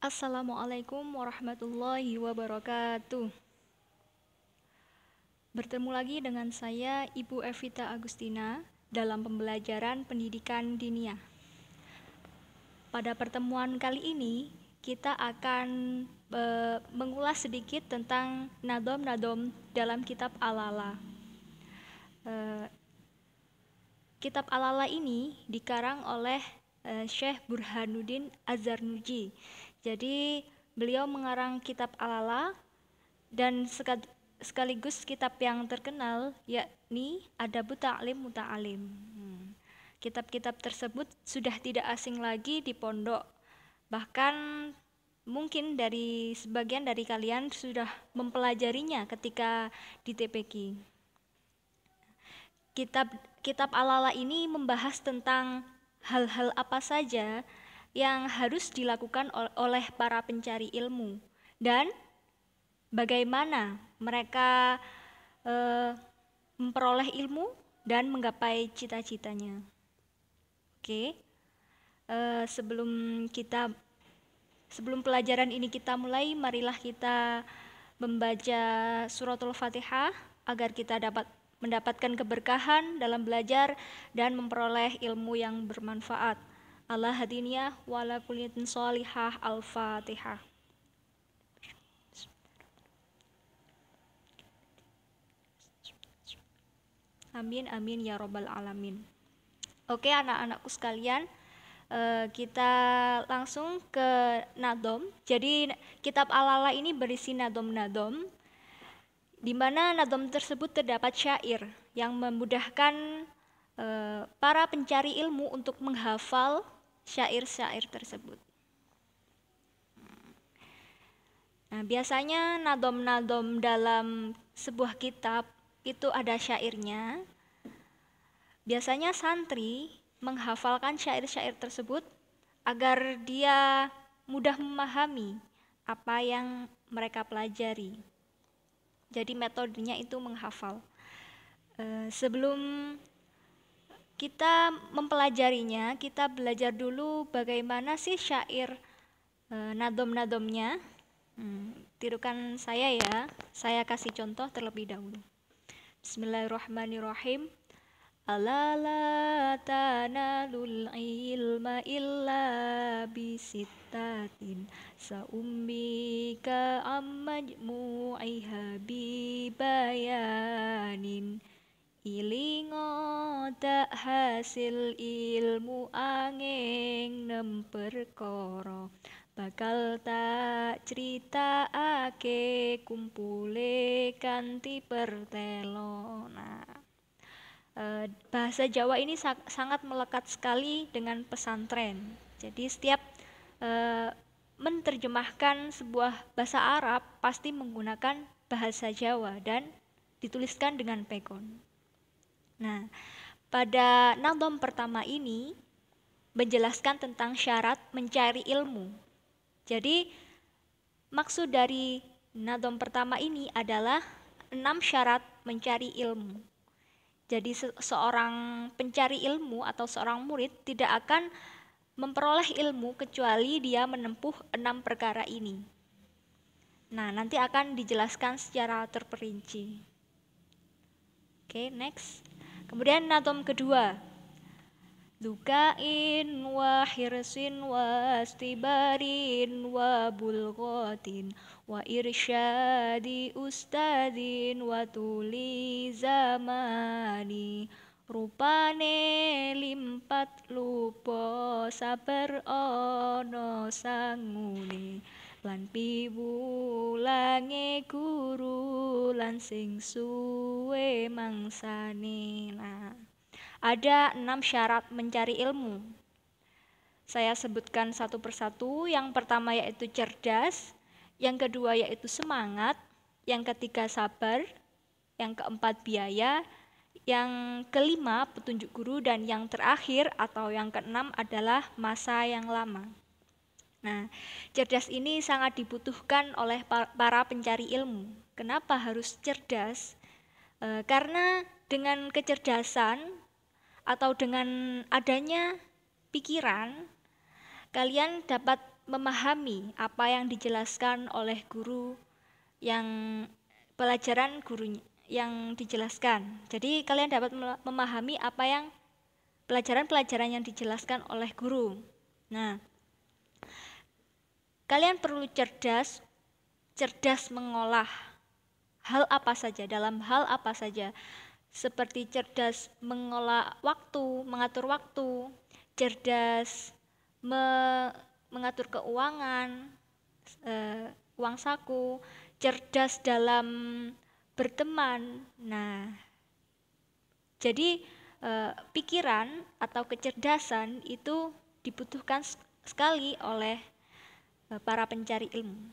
Assalamualaikum warahmatullahi wabarakatuh. Bertemu lagi dengan saya Ibu Evita Agustina dalam pembelajaran pendidikan diniyah. Pada pertemuan kali ini kita akan mengulas sedikit tentang nadom-nadom dalam kitab Al-Ala. Kitab Al-Ala ini dikarang oleh Syekh Burhanuddin Az-Zarnuji. Jadi beliau mengarang kitab Al-Ala dan sekaligus kitab yang terkenal yakni Adabut Ta'lim Muta'alim. Kitab-kitab tersebut sudah tidak asing lagi di pondok. Bahkan mungkin dari sebagian dari kalian sudah mempelajarinya ketika di TPQ. Kitab Al-Ala ini membahas tentang hal-hal apa saja yang harus dilakukan oleh para pencari ilmu dan bagaimana mereka memperoleh ilmu dan menggapai cita-citanya. Oke, sebelum pelajaran ini kita mulai, marilah kita membaca suratul Fatihah agar kita dapat mendapatkan keberkahan dalam belajar dan memperoleh ilmu yang bermanfaat. Ala hadiniyah wa ala kulliyatin sholihah. Al-Fatihah. Amin amin ya robbal alamin. Oke anak-anakku sekalian, kita langsung ke nadom. Jadi kitab Al-Ala ini berisi nadom-nadom, di mana nadom tersebut terdapat syair yang memudahkan para pencari ilmu untuk menghafal syair-syair tersebut. Nah, biasanya nadom-nadom dalam sebuah kitab itu ada syairnya. Biasanya santri menghafalkan syair-syair tersebut agar dia mudah memahami apa yang mereka pelajari. Jadi metodenya itu menghafal. Sebelum kita mempelajarinya, kita belajar dulu bagaimana sih syair nadom-nadomnya. Tirukan saya ya, saya kasih contoh terlebih dahulu. Bismillahirrahmanirrahim. Ala la tanalul ilma illa bisittatin sa'ummika ammajmu'iha bibayanin ilingo tak hasil ilmu angin nemperkoro bakal tak cerita ake kumpule kanti pertelo. Bahasa Jawa ini sangat melekat sekali dengan pesantren. Jadi setiap menerjemahkan sebuah bahasa Arab pasti menggunakan bahasa Jawa dan dituliskan dengan pekon. Nah, pada nadom pertama ini menjelaskan tentang syarat mencari ilmu. Jadi maksud dari nadom pertama ini adalah 6 syarat mencari ilmu. Jadi seorang pencari ilmu atau seorang murid tidak akan memperoleh ilmu kecuali dia menempuh 6 perkara ini. Nah, nanti akan dijelaskan secara terperinci. Oke, next. Kemudian nadom kedua. Dukain wa hirsin wa stibarin wa bulghatin wa irsyadi ustadin wa tuli zamani rupane limpat lupo sabar ono sangune lan piwulange guru lan sing suwe mangsane. Ada 6 syarat mencari ilmu. Saya sebutkan satu persatu. Yang pertama yaitu cerdas, yang kedua yaitu semangat, yang ketiga sabar, yang keempat biaya, yang kelima petunjuk guru, dan yang terakhir atau yang keenam adalah masa yang lama. Nah, cerdas ini sangat dibutuhkan oleh para pencari ilmu. Kenapa harus cerdas? Karena dengan kecerdasan atau dengan adanya pikiran, kalian dapat memahami apa yang dijelaskan oleh guru, yang pelajaran gurunya yang dijelaskan. Jadi kalian dapat memahami apa yang pelajaran-pelajaran yang dijelaskan oleh guru. Nah, kalian perlu cerdas mengolah hal apa saja, dalam hal apa saja, seperti cerdas mengolah waktu, mengatur waktu, cerdas mengatur keuangan, uang saku, cerdas dalam berteman. Nah, jadi pikiran atau kecerdasan itu dibutuhkan sekali oleh para pencari ilmu.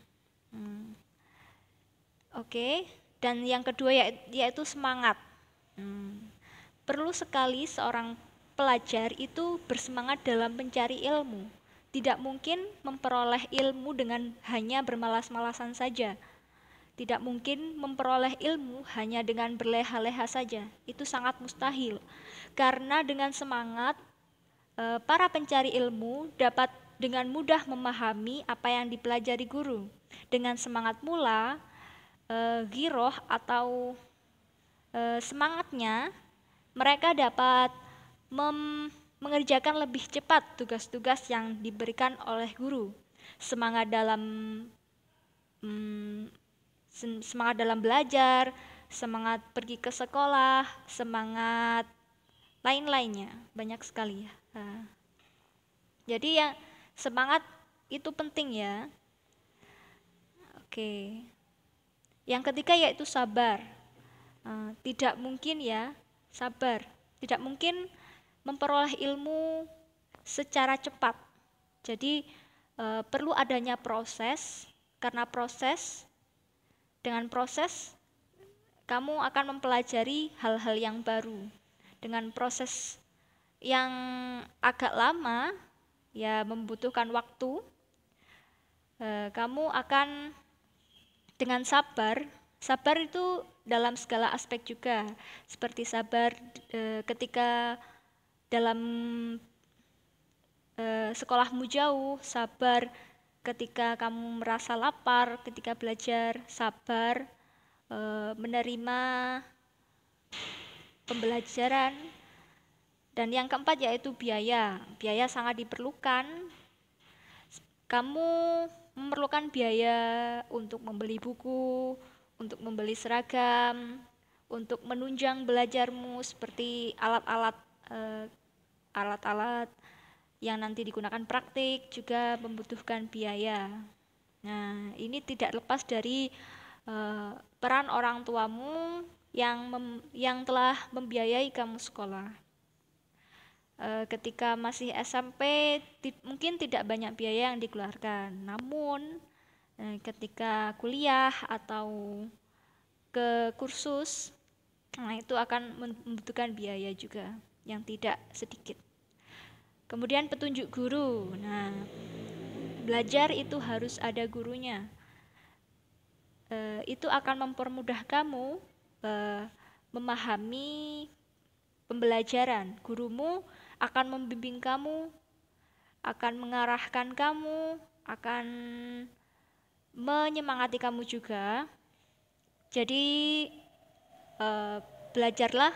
Oke. Dan yang kedua yaitu semangat. Perlu sekali seorang pelajar itu bersemangat dalam mencari ilmu. Tidak mungkin memperoleh ilmu dengan hanya bermalas-malasan saja. Tidak mungkin memperoleh ilmu hanya dengan berleha-leha saja. Itu sangat mustahil. Karena dengan semangat, para pencari ilmu dapat dengan mudah memahami apa yang dipelajari guru. Dengan semangat mula, giroh atau semangatnya, mereka dapat mengerjakan lebih cepat tugas-tugas yang diberikan oleh guru. Semangat dalam belajar, semangat pergi ke sekolah, semangat lain-lainnya, banyak sekali ya. Jadi ya semangat itu penting ya. Oke. Yang ketiga yaitu sabar. Tidak mungkin ya, sabar. Tidak mungkin memperoleh ilmu secara cepat. Jadi perlu adanya proses, karena dengan proses kamu akan mempelajari hal-hal yang baru. Dengan proses yang agak lama, ya membutuhkan waktu, kamu akan dengan sabar itu dalam segala aspek juga, seperti sabar ketika dalam sekolahmu jauh, sabar ketika kamu merasa lapar ketika belajar, sabar menerima pembelajaran. Dan yang keempat yaitu biaya. Biaya sangat diperlukan. Kamu memerlukan biaya untuk membeli buku, untuk membeli seragam, untuk menunjang belajarmu, seperti alat-alat yang nanti digunakan praktik juga membutuhkan biaya. Nah, ini tidak lepas dari peran orang tuamu yang telah membiayai kamu sekolah. Ketika masih SMP mungkin tidak banyak biaya yang dikeluarkan, namun ketika kuliah atau ke kursus, nah itu akan membutuhkan biaya juga yang tidak sedikit. Kemudian petunjuk guru. Nah, belajar itu harus ada gurunya. Itu akan mempermudah kamu memahami pembelajaran. Gurumu akan membimbing kamu, akan mengarahkan kamu, akan menyemangati kamu juga. Jadi belajarlah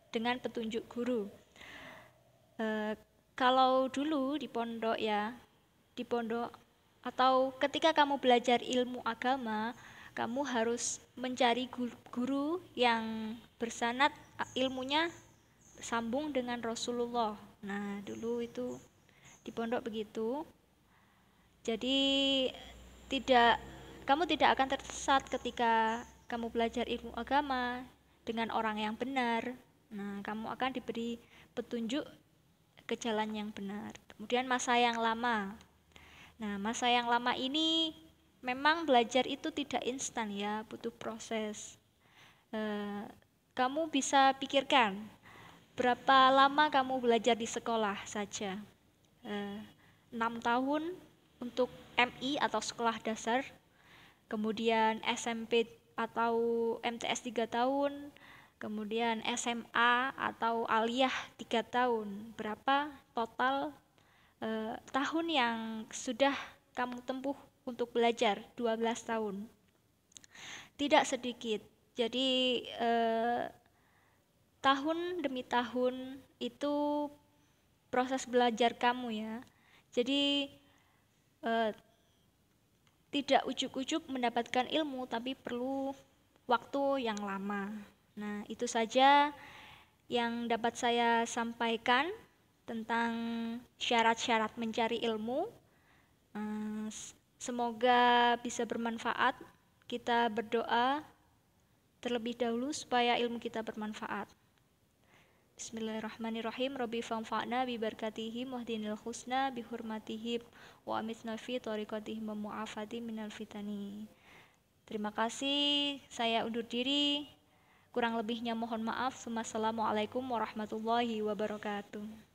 dengan petunjuk guru. Kalau dulu di pondok atau ketika kamu belajar ilmu agama, kamu harus mencari guru yang bersanad ilmunya sambung dengan Rasulullah. Nah, dulu itu di pondok begitu. Jadi kamu tidak akan tersesat ketika kamu belajar ilmu agama dengan orang yang benar. Nah, kamu akan diberi petunjuk ke jalan yang benar. Kemudian masa yang lama. Nah, masa yang lama ini memang belajar itu tidak instan ya, butuh proses. Kamu bisa pikirkan berapa lama kamu belajar di sekolah saja. 6 tahun untuk MI atau sekolah dasar, kemudian SMP atau MTS 3 tahun, kemudian SMA atau aliyah 3 tahun. Berapa total tahun yang sudah kamu tempuh untuk belajar 12 tahun. Tidak sedikit. Jadi tahun demi tahun itu proses belajar kamu ya. Jadi tidak ujuk-ujuk mendapatkan ilmu, tapi perlu waktu yang lama. Nah, itu saja yang dapat saya sampaikan tentang syarat-syarat mencari ilmu. Semoga bisa bermanfaat. Kita berdoa terlebih dahulu supaya ilmu kita bermanfaat. Bismillahirrahmanirrahim. Rabbi fanfa'na bi barakatihim wahdinil husna bi hurmatihim wa amitna fi tariqatihim wa mu'afati minal fitani. Terima kasih, saya undur diri. Kurang lebihnya mohon maaf. Wassalamualaikum warahmatullahi wabarakatuh.